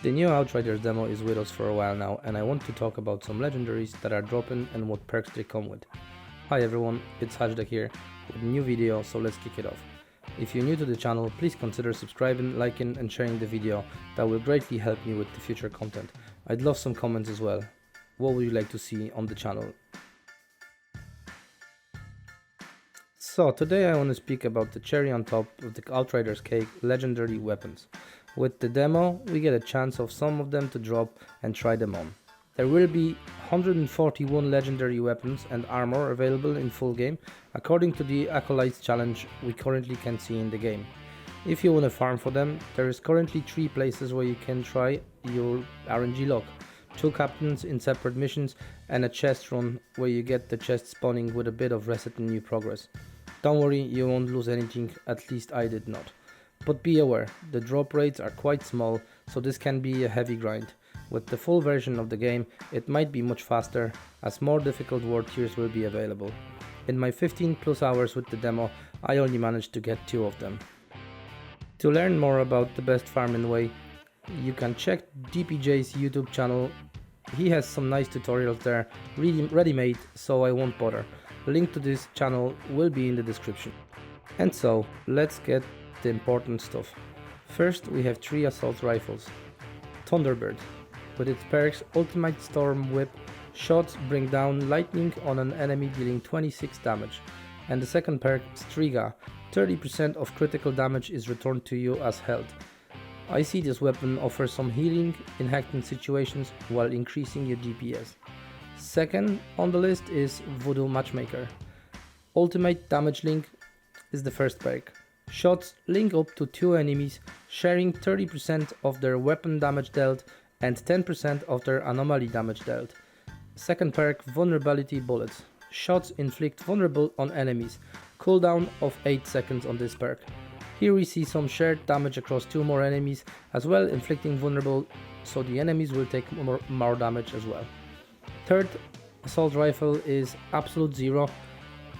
The new Outriders demo is with us for a while now, and I want to talk about some legendaries that are dropping and what perks they come with. Hi everyone, it's Hajda here with a new video, so let's kick it off. If you're new to the channel, please consider subscribing, liking and sharing the video. That will greatly help me with the future content. I'd love some comments as well. What would you like to see on the channel? So today I want to speak about the cherry on top of the Outriders cake, legendary weapons. With the demo, we get a chance of some of them to drop and try them on. There will be 141 legendary weapons and armor available in full game, according to the Acolytes challenge we currently can see in the game. If you want to farm for them, there is currently 3 places where you can try your RNG luck. 2 captains in separate missions and a chest run where you get the chest spawning with a bit of reset and new progress. Don't worry, you won't lose anything, at least I did not. But be aware, the drop rates are quite small, so this can be a heavy grind. With the full version of the game, it might be much faster, as more difficult world tiers will be available. In my 15 plus hours with the demo, I only managed to get 2 of them. To learn more about the best farming way, you can check DPJ's YouTube channel. He has some nice tutorials there, ready-made, so I won't bother. Link to this channel will be in the description. And so, let's get the important stuff. First, we have 3 assault rifles. Thunderbird. With its perks Ultimate Storm Whip, shots bring down lightning on an enemy dealing 26 damage. And the second perk, Striga. 30% of critical damage is returned to you as health. I see this weapon offers some healing in hectic situations while increasing your DPS. Second on the list is Voodoo Matchmaker. Ultimate Damage Link is the first perk. Shots link up to 2 enemies, sharing 30% of their weapon damage dealt and 10% of their anomaly damage dealt. Second perk, Vulnerability Bullets. Shots inflict vulnerable on enemies. Cooldown of 8 seconds on this perk. Here we see some shared damage across 2 more enemies, as well inflicting vulnerable, so the enemies will take more damage as well. Third assault rifle is Absolute Zero,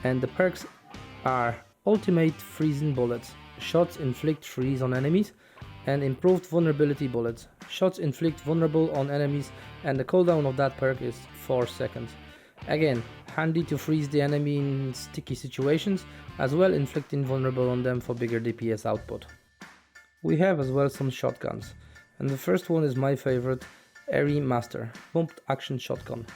and the perks are Ultimate Freezing Bullets. Shots inflict freeze on enemies, and Improved Vulnerability Bullets. Shots inflict vulnerable on enemies, and the cooldown of that perk is 4 seconds. Again, handy to freeze the enemy in sticky situations, as well inflicting vulnerable on them for bigger DPS output. We have as well some shotguns, and the first one is my favorite, Airy Master, Pumped Action Shotgun.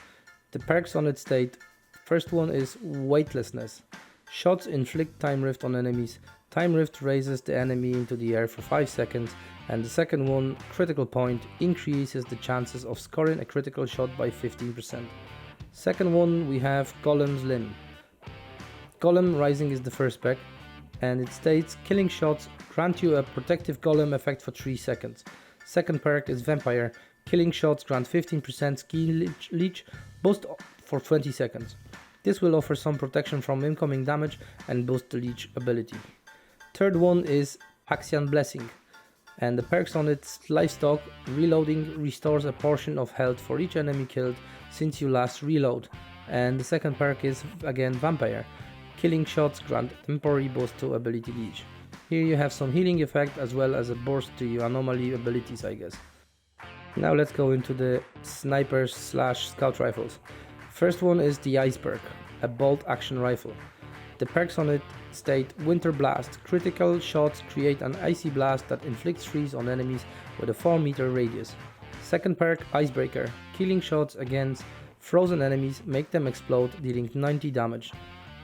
The perks on it state, first one is Weightlessness. Shots inflict Time Rift on enemies. Time Rift raises the enemy into the air for 5 seconds, and the second one, Critical Point, increases the chances of scoring a critical shot by 15%. Second one, we have Golem's Limb. Golem Rising is the first perk, and it states killing shots grant you a protective golem effect for 3 seconds. Second perk is Vampire. Killing shots grant 15% skill leech boost for 20 seconds. This will offer some protection from incoming damage and boost the leech ability. Third one is Axian Blessing, and the perks on its Livestock. Reloading restores a portion of health for each enemy killed since you last reload. And the second perk is again Vampire. Killing shots grant temporary boost to ability leech. Here you have some healing effect as well as a burst to your anomaly abilities, I guess. Now let's go into the snipers / scout rifles. First one is the Ice perk, a bolt action rifle. The perks on it state Winter Blast. Critical shots create an icy blast that inflicts freeze on enemies with a 4-meter radius. Second perk, Icebreaker. Killing shots against frozen enemies make them explode, dealing 90 damage.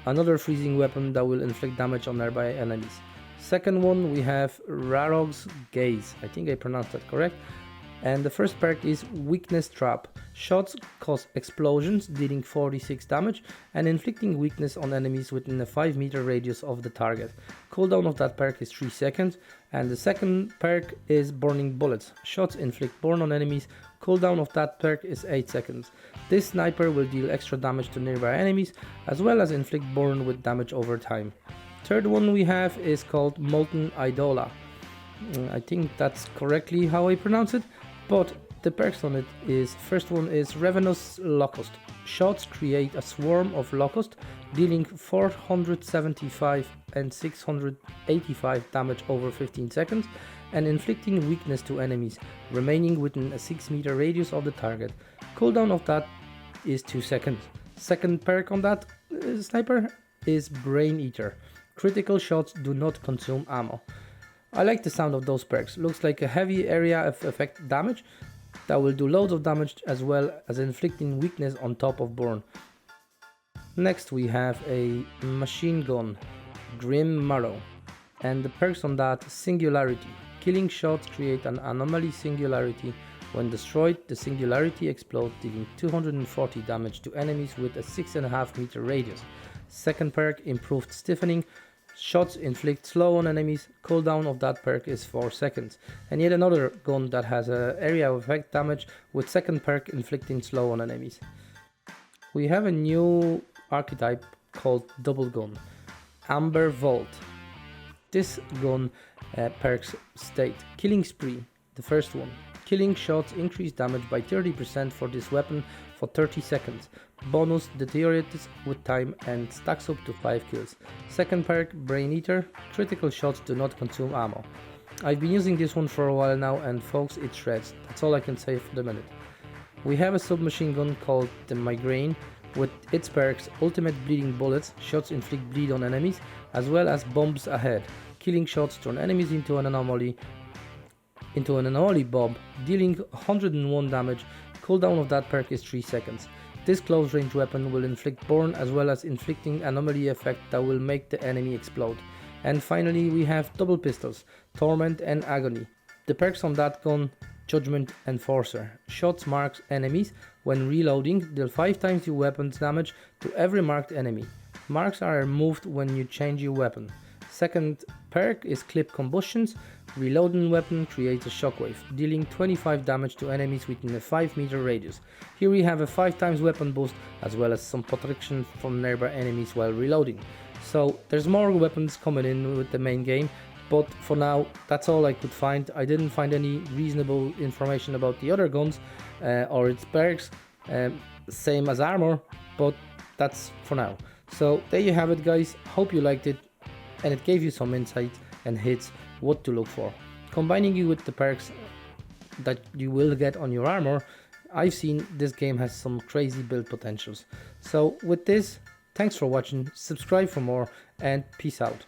Another freezing weapon that will inflict damage on nearby enemies. Second one, we have Rarog's Gaze. I think I pronounced that correct. And the first perk is Weakness Trap. Shots cause explosions, dealing 46 damage and inflicting weakness on enemies within a 5-meter radius of the target. Cooldown of that perk is 3 seconds. And the second perk is Burning Bullets. Shots inflict burn on enemies. Cooldown of that perk is 8 seconds. This sniper will deal extra damage to nearby enemies, as well as inflict burn with damage over time. Third one we have is called Molten Idola. I think that's correctly how I pronounce it. But the perks on it is, first one is Ravenous Locust. Shots create a swarm of locust, dealing 475 and 685 damage over 15 seconds, and inflicting weakness to enemies remaining within a 6-meter radius of the target. Cooldown of that is 2 seconds. Second perk on that sniper is Brain Eater. Critical shots do not consume ammo. I like the sound of those perks. Looks like a heavy area of effect damage that will do loads of damage as well as inflicting weakness on top of burn. Next we have a machine gun, Grim Marrow, and the perks on that: Singularity. Killing shots create an anomaly singularity. When destroyed, the singularity explodes, dealing 240 damage to enemies with a 6.5 meter radius. Second perk, Improved Stiffening. Shots inflict slow on enemies. Cooldown of that perk is 4 seconds. And yet another gun that has an area of effect damage with second perk inflicting slow on enemies. We have a new archetype called Double Gun, Amber Vault. This gun perks state: Killing Spree, the first one. Killing shots increase damage by 30% for this weapon for 30 seconds. Bonus deteriorates with time and stacks up to 5 kills. Second perk, Brain Eater. Critical shots do not consume ammo. I've been using this one for a while now, and folks, it shreds. That's all I can say for the minute. We have a submachine gun called the Migraine. With its perks, Ultimate Bleeding Bullets. Shots inflict bleed on enemies, as well as bombs ahead. Killing shots turn enemies into an anomaly bomb, dealing 101 damage. Cooldown of that perk is 3 seconds. This close range weapon will inflict burn as well as inflicting anomaly effect that will make the enemy explode. And finally we have double pistols, Torment and Agony. The perks on that gun: Judgment Enforcer. Shots marks enemies. When reloading, deal 5 times your weapon's damage to every marked enemy. Marks are removed when you change your weapon. Second perk is Clip Combustions. Reloading weapon creates a shockwave, dealing 25 damage to enemies within a 5-meter radius. Here we have a 5 times weapon boost as well as some protection from nearby enemies while reloading. So there's more weapons coming in with the main game, but for now that's all I could find. I didn't find any reasonable information about the other guns or its perks, same as armor, but that's for now. So there you have it, guys. Hope you liked it and it gave you some insight and hits what to look for. Combining you with the perks that you will get on your armor, I've seen this game has some crazy build potentials. So with this, thanks for watching, subscribe for more, and peace out.